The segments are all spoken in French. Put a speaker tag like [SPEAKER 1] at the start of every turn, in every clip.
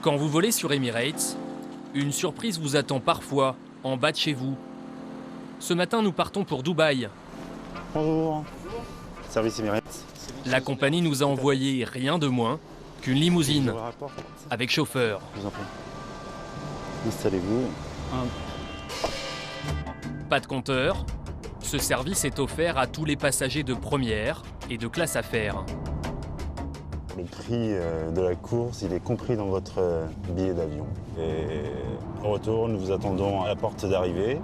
[SPEAKER 1] Quand vous volez sur Emirates, une surprise vous attend parfois en bas de chez vous. Ce matin, nous partons pour Dubaï.
[SPEAKER 2] Bonjour. Service Emirates.
[SPEAKER 1] La compagnie nous a envoyé rien de moins qu'une limousine avec chauffeur.
[SPEAKER 2] Je vous en prie. Installez-vous.
[SPEAKER 1] Pas de compteur, ce service est offert à tous les passagers de première et de classe affaires.
[SPEAKER 2] Le prix de la course, il est compris dans votre billet d'avion. Et au retour, nous vous attendons à la porte d'arrivée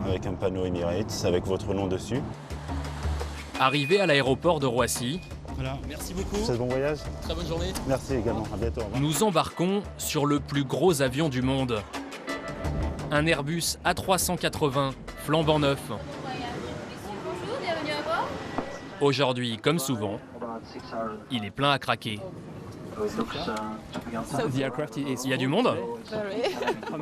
[SPEAKER 2] avec un panneau Emirates avec votre nom dessus.
[SPEAKER 1] Arrivé à l'aéroport de Roissy,
[SPEAKER 2] Voilà.
[SPEAKER 1] merci beaucoup.
[SPEAKER 2] C'est bon voyage.
[SPEAKER 1] Très bonne journée.
[SPEAKER 2] Merci également. À bientôt. Au revoir.
[SPEAKER 1] Nous embarquons sur le plus gros avion du monde. Un Airbus A380 flambant neuf.
[SPEAKER 3] Bonjour, bienvenue à bord.
[SPEAKER 1] Aujourd'hui, comme souvent, il est plein à craquer. Il y a du monde?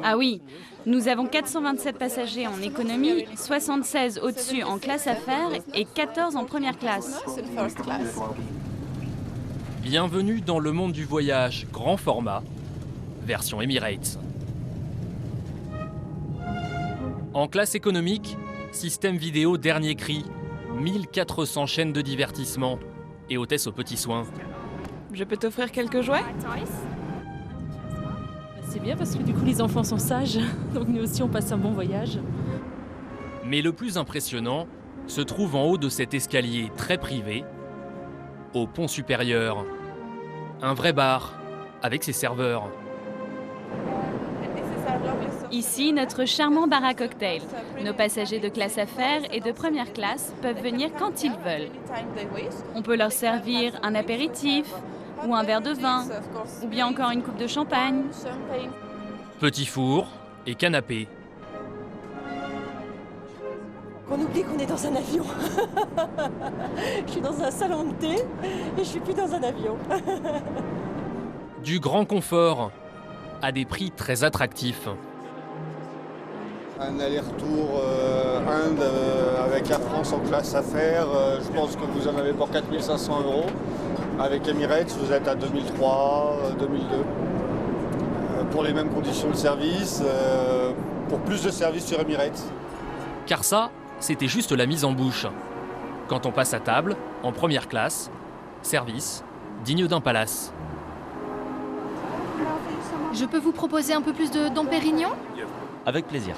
[SPEAKER 4] Ah oui, nous avons 427 passagers en économie, 76 au-dessus en classe affaires et 14 en première classe.
[SPEAKER 1] Bienvenue dans le monde du voyage grand format, version Emirates. En classe économique, système vidéo dernier cri, 1400 chaînes de divertissement et hôtesse aux petits soins.
[SPEAKER 5] Je peux t'offrir quelques jouets?
[SPEAKER 6] C'est bien parce que du coup les enfants sont sages, donc nous aussi on passe un bon voyage.
[SPEAKER 1] Mais le plus impressionnant se trouve en haut de cet escalier très privé, au pont supérieur. Un vrai bar, avec ses serveurs.
[SPEAKER 4] Ici, notre charmant bar à cocktail. Nos passagers de classe affaires et de première classe peuvent venir quand ils veulent. On peut leur servir un apéritif, ou un verre de vin, ou bien encore une coupe de champagne.
[SPEAKER 1] Petit four et canapé.
[SPEAKER 6] On oublie qu'on est dans un avion. Je suis dans un salon de thé et je suis plus dans un avion.
[SPEAKER 1] Du grand confort, à des prix très attractifs.
[SPEAKER 7] Un aller-retour Inde avec la France en classe affaires, je pense que vous en avez pour 4 500 €. Avec Emirates, vous êtes à 2003, 2002. Pour les mêmes conditions de service, pour plus de services sur Emirates.
[SPEAKER 1] Car ça, c'était juste la mise en bouche. Quand on passe à table, en première classe, service, digne d'un palace.
[SPEAKER 3] Je peux vous proposer un peu plus de Dom Pérignon?
[SPEAKER 8] Avec plaisir.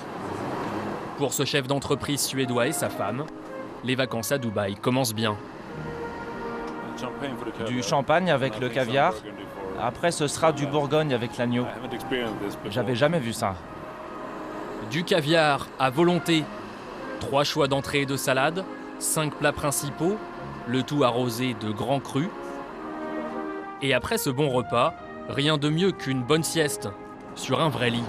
[SPEAKER 1] Pour ce chef d'entreprise suédois et sa femme, les vacances à Dubaï commencent bien.
[SPEAKER 8] Du champagne avec le caviar. Après, ce sera du Bourgogne avec l'agneau. J'avais jamais vu ça.
[SPEAKER 1] Du caviar à volonté. 3 choix d'entrée et de salade, 5 plats principaux, le tout arrosé de grands crus. Et après ce bon repas, rien de mieux qu'une bonne sieste sur un vrai lit.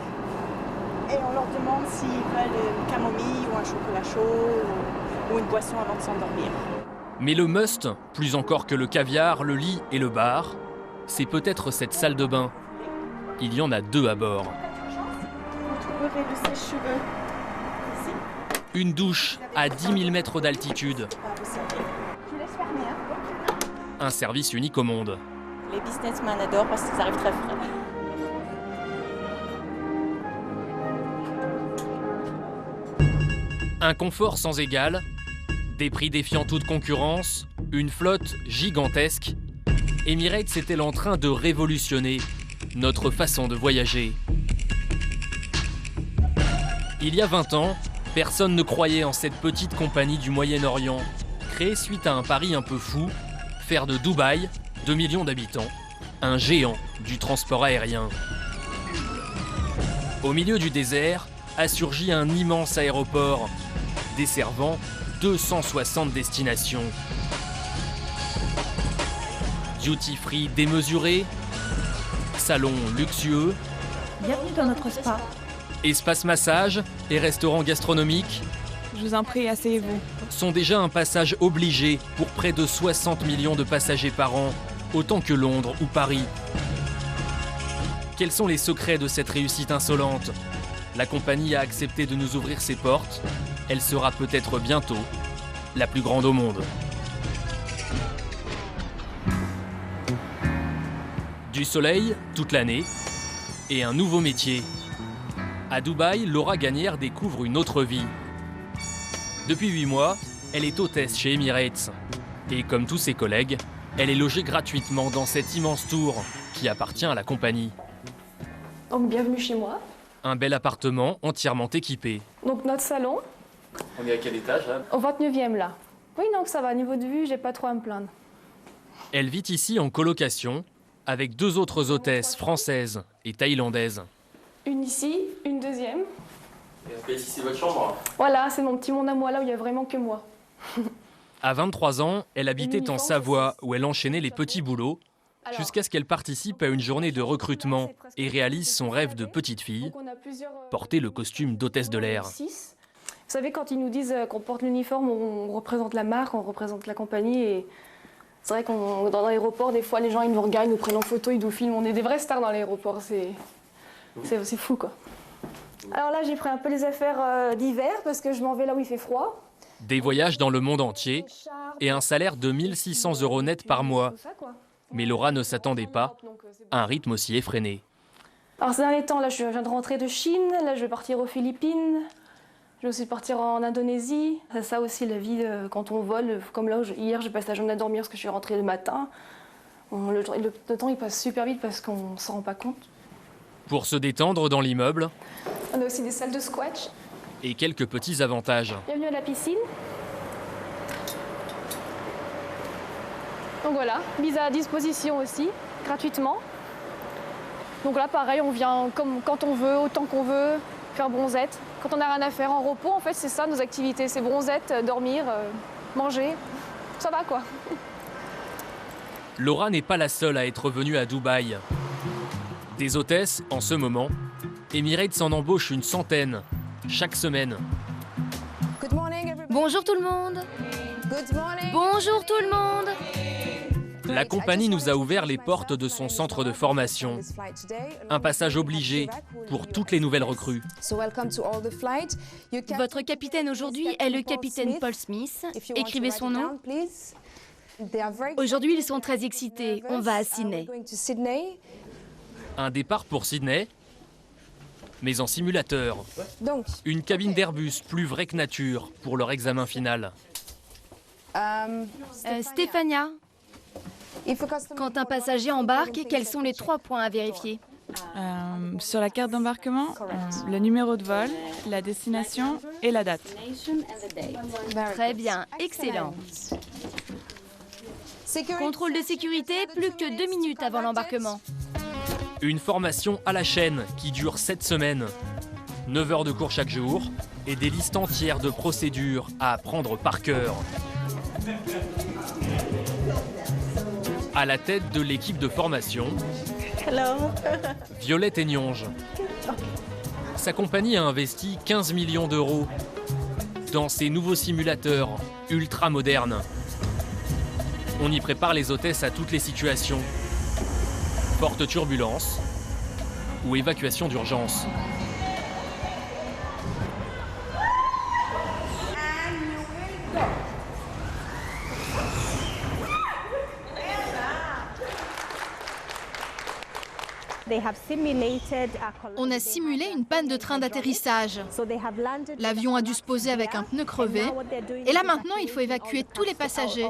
[SPEAKER 5] Et on leur demande s'ils veulent une camomille ou un chocolat chaud ou une boisson avant de s'endormir.
[SPEAKER 1] Mais le must, plus encore que le caviar, le lit et le bar, c'est peut-être cette salle de bain. Il y en a 2 à bord.
[SPEAKER 5] Vous trouverez le sèche-cheveux ici.
[SPEAKER 1] Une douche à 10 000 mètres d'altitude.
[SPEAKER 5] Vous savez. Je laisse fermer.
[SPEAKER 1] Un service unique au monde.
[SPEAKER 5] Les businessmen adorent parce qu'ils arrivent très frais.
[SPEAKER 1] Un confort sans égal, des prix défiant toute concurrence, une flotte gigantesque. Emirates est-elle en train de révolutionner notre façon de voyager? Il y a 20 ans, personne ne croyait en cette petite compagnie du Moyen-Orient, créée suite à un pari un peu fou, faire de Dubaï, 2 millions d'habitants, un géant du transport aérien. Au milieu du désert a surgi un immense aéroport, desservant 260 destinations. Duty free démesuré, salon luxueux,
[SPEAKER 6] Bienvenue dans notre spa.
[SPEAKER 1] espace massage et restaurant gastronomique
[SPEAKER 5] Je vous en prie, asseyez-vous.
[SPEAKER 1] sont déjà un passage obligé pour près de 60 millions de passagers par an, autant que Londres ou Paris. Quels sont les secrets de cette réussite insolente? La compagnie a accepté de nous ouvrir ses portes. Elle sera peut-être bientôt la plus grande au monde. Du soleil toute l'année, et un nouveau métier. À Dubaï, Laura Gagnère découvre une autre vie. Depuis 8 mois, elle est hôtesse chez Emirates. Et comme tous ses collègues, elle est logée gratuitement dans cette immense tour qui appartient à la compagnie.
[SPEAKER 9] Donc bienvenue chez moi.
[SPEAKER 1] Un bel appartement entièrement équipé.
[SPEAKER 9] Donc notre salon.
[SPEAKER 1] On est à quel étage là?
[SPEAKER 9] Au 29e là. Oui, donc ça va, niveau de vue, j'ai pas trop à me plaindre.
[SPEAKER 1] Elle vit ici en colocation avec 2 autres hôtesses françaises et thaïlandaises.
[SPEAKER 9] Une ici, une deuxième.
[SPEAKER 1] Et ici c'est votre chambre?
[SPEAKER 9] Voilà, c'est mon petit monde à moi là où il y a vraiment que moi.
[SPEAKER 1] À 23 ans, elle habitait en Savoie où elle enchaînait les petits boulots jusqu'à ce qu'elle participe à une journée de recrutement et réalise son rêve de petite fille, porter le costume d'hôtesse de l'air.
[SPEAKER 9] Vous savez, quand ils nous disent qu'on porte l'uniforme, on représente la marque, on représente la compagnie. Et c'est vrai qu'on dans l'aéroport, des fois, les gens ils nous regardent, ils nous prennent en photo, ils nous filment. On est des vraies stars dans l'aéroport, c'est fou quoi. Alors là, j'ai pris un peu les affaires d'hiver parce que je m'en vais là où il fait froid.
[SPEAKER 1] Des voyages dans le monde entier et un salaire de 1 600 € net par mois. Mais Laura ne s'attendait pas à un rythme aussi effréné.
[SPEAKER 9] Alors ces derniers temps, là, je viens de rentrer de Chine, là, je vais partir aux Philippines, je vais aussi partir en Indonésie. C'est ça aussi la vie quand on vole, comme là, hier, j'ai passé la journée à dormir parce que je suis rentrée le matin. Le temps, il passe super vite parce qu'on ne s'en rend pas compte.
[SPEAKER 1] Pour se détendre dans l'immeuble,
[SPEAKER 9] on a aussi des salles de squash.
[SPEAKER 1] Et quelques petits avantages.
[SPEAKER 9] Bienvenue à la piscine. Donc voilà, mise à disposition aussi, gratuitement. Donc là, pareil, on vient comme quand on veut, autant qu'on veut, faire bronzette. Quand on n'a rien à faire en repos, en fait, c'est ça nos activités. C'est bronzette, dormir, manger. Ça va, quoi.
[SPEAKER 1] Laura n'est pas la seule à être venue à Dubaï. Des hôtesses, en ce moment, Emirates s'en embauche une centaine, chaque semaine.
[SPEAKER 3] Bonjour tout le monde. Bonjour tout le monde.
[SPEAKER 1] La compagnie nous a ouvert les portes de son centre de formation. Un passage obligé pour toutes les nouvelles recrues.
[SPEAKER 3] Votre capitaine aujourd'hui est le capitaine Paul Smith. Écrivez son nom. Aujourd'hui, ils sont très excités. On va à Sydney.
[SPEAKER 1] Un départ pour Sydney, mais en simulateur. Une cabine d'Airbus plus vraie que nature pour leur examen final.
[SPEAKER 3] Stéphania, quand un passager embarque, quels sont les 3 points à vérifier?
[SPEAKER 10] Sur la carte d'embarquement, le numéro de vol, la destination et la date.
[SPEAKER 3] Très bien, excellent. Contrôle de sécurité, plus que 2 minutes avant l'embarquement.
[SPEAKER 1] Une formation à la chaîne qui dure 7 semaines. 9 heures de cours chaque jour et des listes entières de procédures à apprendre par cœur. À la tête de l'équipe de formation, Violette Aignonge. Sa compagnie a investi 15 millions d'euros dans ces nouveaux simulateurs ultra modernes. On y prépare les hôtesses à toutes les situations. Forte turbulence ou évacuation d'urgence.
[SPEAKER 3] On a simulé une panne de train d'atterrissage. L'avion a dû se poser avec un pneu crevé. Et là maintenant, il faut évacuer tous les passagers.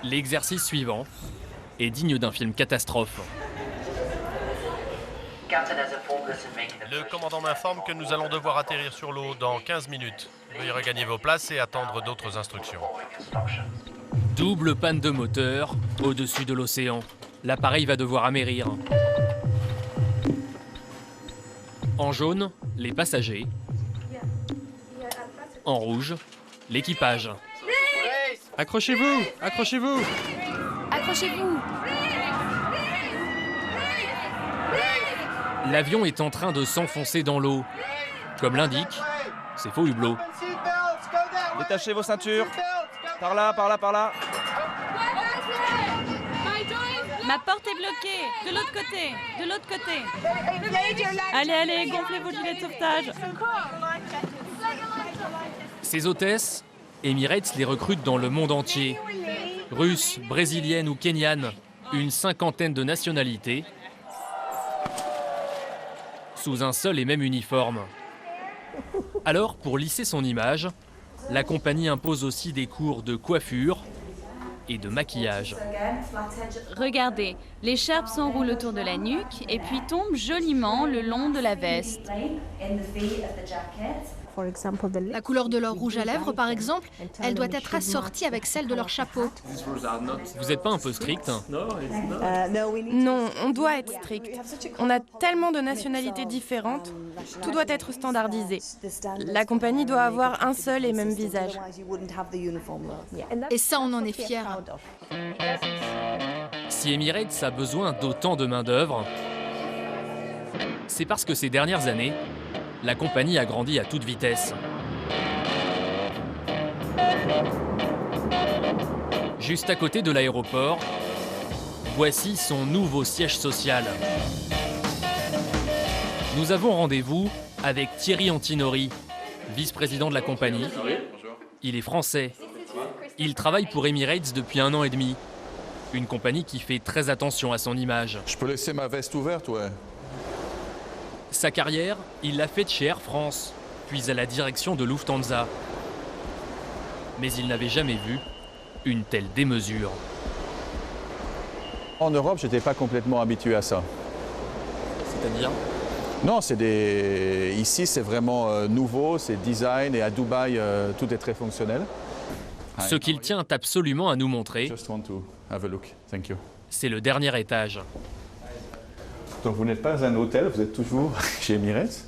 [SPEAKER 1] L'exercice suivant est digne d'un film catastrophe.
[SPEAKER 11] Le commandant m'informe que nous allons devoir atterrir sur l'eau dans 15 minutes. Veuillez regagner vos places et attendre d'autres instructions.
[SPEAKER 1] Double panne de moteur au-dessus de l'océan. L'appareil va devoir amérir. En jaune, les passagers. En rouge, l'équipage.
[SPEAKER 11] Accrochez-vous! Accrochez-vous!
[SPEAKER 3] Accrochez-vous!
[SPEAKER 1] L'avion est en train de s'enfoncer dans l'eau. Comme l'indique, c'est faux hublot.
[SPEAKER 8] Détachez vos ceintures. Par là, par là, par là.
[SPEAKER 4] Ma porte est bloquée. De l'autre côté. De l'autre côté. Allez, allez, gonflez vos gilets de sauvetage.
[SPEAKER 1] Ces hôtesses, Emirates les recrute dans le monde entier. Russes, brésiliennes ou kenyanes, une cinquantaine de nationalités, sous un seul et même uniforme. Alors, pour lisser son image, la compagnie impose aussi des cours de coiffure et de maquillage.
[SPEAKER 4] Regardez, l'écharpe s'enroule autour de la nuque et puis tombe joliment le long de la veste.
[SPEAKER 3] La couleur de leur rouge à lèvres, par exemple, elle doit être assortie avec celle de leur chapeau.
[SPEAKER 1] Vous n'êtes pas un peu strict?
[SPEAKER 12] Non, on doit être strict. On a tellement de nationalités différentes, tout doit être standardisé. La compagnie doit avoir un seul et même visage.
[SPEAKER 3] Et ça, on en est fiers.
[SPEAKER 1] Si Emirates a besoin d'autant de main-d'œuvre, c'est parce que ces dernières années, la compagnie a grandi à toute vitesse. Juste à côté de l'aéroport, voici son nouveau siège social. Nous avons rendez-vous avec Thierry Antinori, vice-président de la compagnie. Il est français. Il travaille pour Emirates depuis 1 an et demi. Une compagnie qui fait très attention à son image.
[SPEAKER 13] Je peux laisser ma veste ouverte, ouais.
[SPEAKER 1] Sa carrière, il l'a faite chez Air France, puis à la direction de Lufthansa. Mais il n'avait jamais vu une telle démesure.
[SPEAKER 13] En Europe, je n'étais pas complètement habitué à ça.
[SPEAKER 1] C'est-à-dire?
[SPEAKER 13] Non, ici, c'est vraiment nouveau, c'est design, et à Dubaï, tout est très fonctionnel.
[SPEAKER 1] Ce qu'il tient absolument à nous montrer, c'est le dernier étage.
[SPEAKER 13] Donc vous n'êtes pas un hôtel, vous êtes toujours chez Emirates.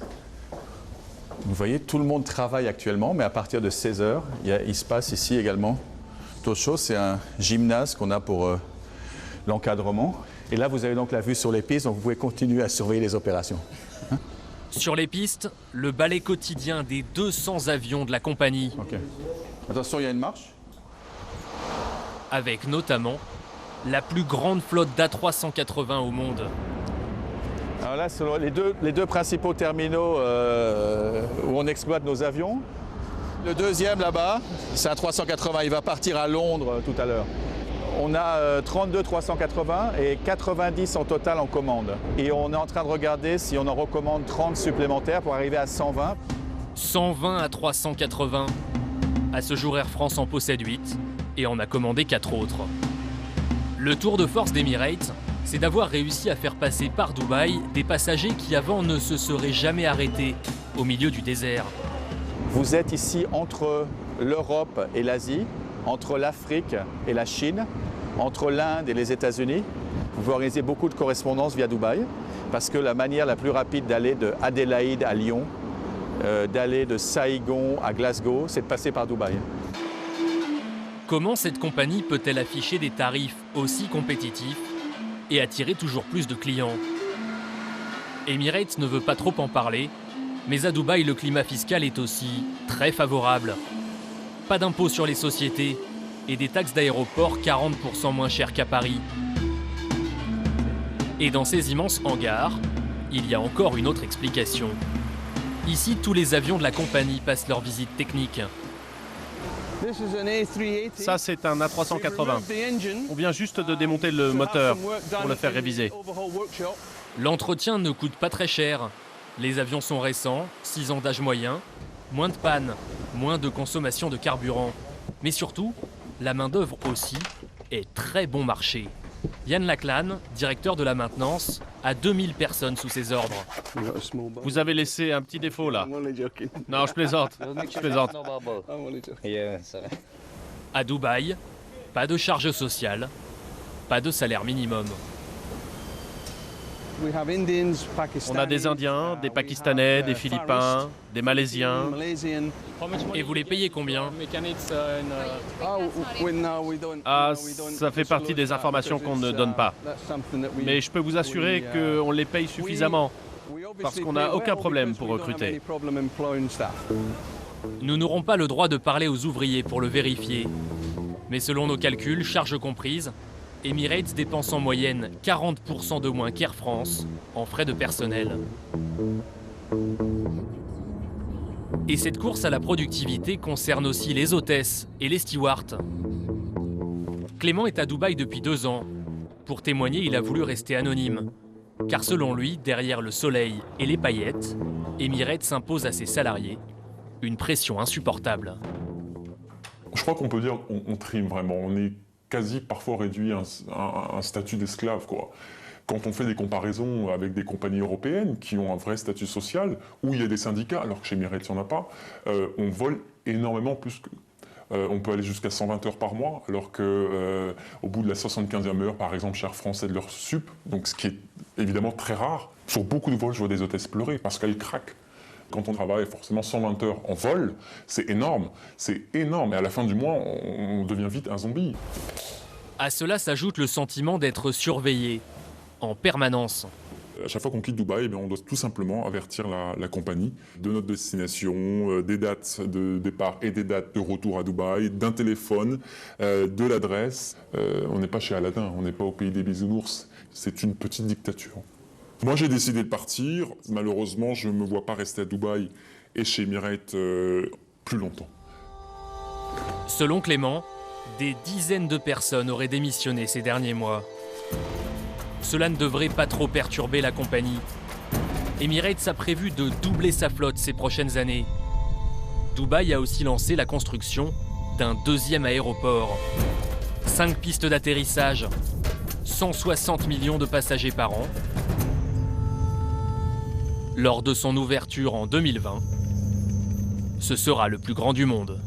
[SPEAKER 13] Vous voyez, tout le monde travaille actuellement, mais à partir de 16h, il se passe ici également d'autres choses. C'est un gymnase qu'on a pour l'encadrement. Et là, vous avez donc la vue sur les pistes, donc vous pouvez continuer à surveiller les opérations.
[SPEAKER 1] Sur les pistes, le balai quotidien des 200 avions de la compagnie.
[SPEAKER 13] Okay. Attention, il y a une marche.
[SPEAKER 1] Avec notamment la plus grande flotte d'A380 au monde.
[SPEAKER 13] Alors là, c'est les deux principaux terminaux où on exploite nos avions. Le deuxième là-bas, c'est un 380, il va partir à Londres tout à l'heure. On a 32 380 et 90 en total en commande. Et on est en train de regarder si on en recommande 30 supplémentaires pour arriver à 120.
[SPEAKER 1] 120 à 380. À ce jour, Air France en possède 8 et en a commandé 4 autres. Le tour de force d'Emirates, c'est d'avoir réussi à faire passer par Dubaï des passagers qui avant ne se seraient jamais arrêtés au milieu du désert.
[SPEAKER 13] Vous êtes ici entre l'Europe et l'Asie, entre l'Afrique et la Chine, entre l'Inde et les États-Unis. Vous pouvez organiser beaucoup de correspondances via Dubaï parce que la manière la plus rapide d'aller de Adélaïde à Lyon, d'aller de Saïgon à Glasgow, c'est de passer par Dubaï.
[SPEAKER 1] Comment cette compagnie peut-elle afficher des tarifs aussi compétitifs et attirer toujours plus de clients? Emirates ne veut pas trop en parler, mais à Dubaï, le climat fiscal est aussi très favorable. Pas d'impôts sur les sociétés et des taxes d'aéroport 40% moins chères qu'à Paris. Et dans ces immenses hangars, il y a encore une autre explication. Ici, tous les avions de la compagnie passent leur visite technique.
[SPEAKER 11] Ça, c'est un A380. On vient juste de démonter le moteur pour le faire réviser.
[SPEAKER 1] L'entretien ne coûte pas très cher. Les avions sont récents, 6 ans d'âge moyen, moins de panne, moins de consommation de carburant. Mais surtout, la main-d'œuvre aussi est très bon marché. Yann Lachlan, directeur de la maintenance, a 2000 personnes sous ses ordres.
[SPEAKER 11] Vous avez laissé un petit défaut là. Non, je plaisante. Je plaisante.
[SPEAKER 1] À Dubaï, pas de charge sociale, pas de salaire minimum.
[SPEAKER 11] On a des Indiens, des Pakistanais, des Philippins, des Malaisiens.
[SPEAKER 1] Et vous les payez combien?
[SPEAKER 11] Ah, ça fait partie des informations qu'on ne donne pas. Mais je peux vous assurer qu'on les paye suffisamment, parce qu'on n'a aucun problème pour recruter.
[SPEAKER 1] Nous n'aurons pas le droit de parler aux ouvriers pour le vérifier. Mais selon nos calculs, charges comprises, Emirates dépense en moyenne 40% de moins qu'Air France en frais de personnel. Et cette course à la productivité concerne aussi les hôtesses et les stewards. Clément est à Dubaï depuis 2 ans. Pour témoigner, il a voulu rester anonyme. Car selon lui, derrière le soleil et les paillettes, Emirates impose à ses salariés une pression insupportable.
[SPEAKER 14] Je crois qu'on peut dire qu'on trime vraiment. On est quasi parfois réduit à un statut d'esclave, quoi. Quand on fait des comparaisons avec des compagnies européennes qui ont un vrai statut social, où il y a des syndicats, alors que chez Emirates, il n'y en a pas, on vole énormément plus que... on peut aller jusqu'à 120 heures par mois, alors qu'au bout de la 75e heure, par exemple, chez Air France, c'est de leur sup, donc ce qui est évidemment très rare. Sur beaucoup de vols, je vois des hôtesses pleurer parce qu'elles craquent. Quand on travaille forcément 120 heures en vol, c'est énorme. Et à la fin du mois, on devient vite un zombie.
[SPEAKER 1] À cela s'ajoute le sentiment d'être surveillé en permanence.
[SPEAKER 14] À chaque fois qu'on quitte Dubaï, on doit tout simplement avertir la compagnie de notre destination, des dates de départ et des dates de retour à Dubaï, d'un téléphone, de l'adresse. On n'est pas chez Aladdin, on n'est pas au pays des bisounours. C'est une petite dictature. Moi, j'ai décidé de partir. Malheureusement, je ne me vois pas rester à Dubaï et chez Emirates plus longtemps.
[SPEAKER 1] Selon Clément, des dizaines de personnes auraient démissionné ces derniers mois. Cela ne devrait pas trop perturber la compagnie. Emirates a prévu de doubler sa flotte ces prochaines années. Dubaï a aussi lancé la construction d'un deuxième aéroport. 5 pistes d'atterrissage, 160 millions de passagers par an. Lors de son ouverture en 2020, ce sera le plus grand du monde.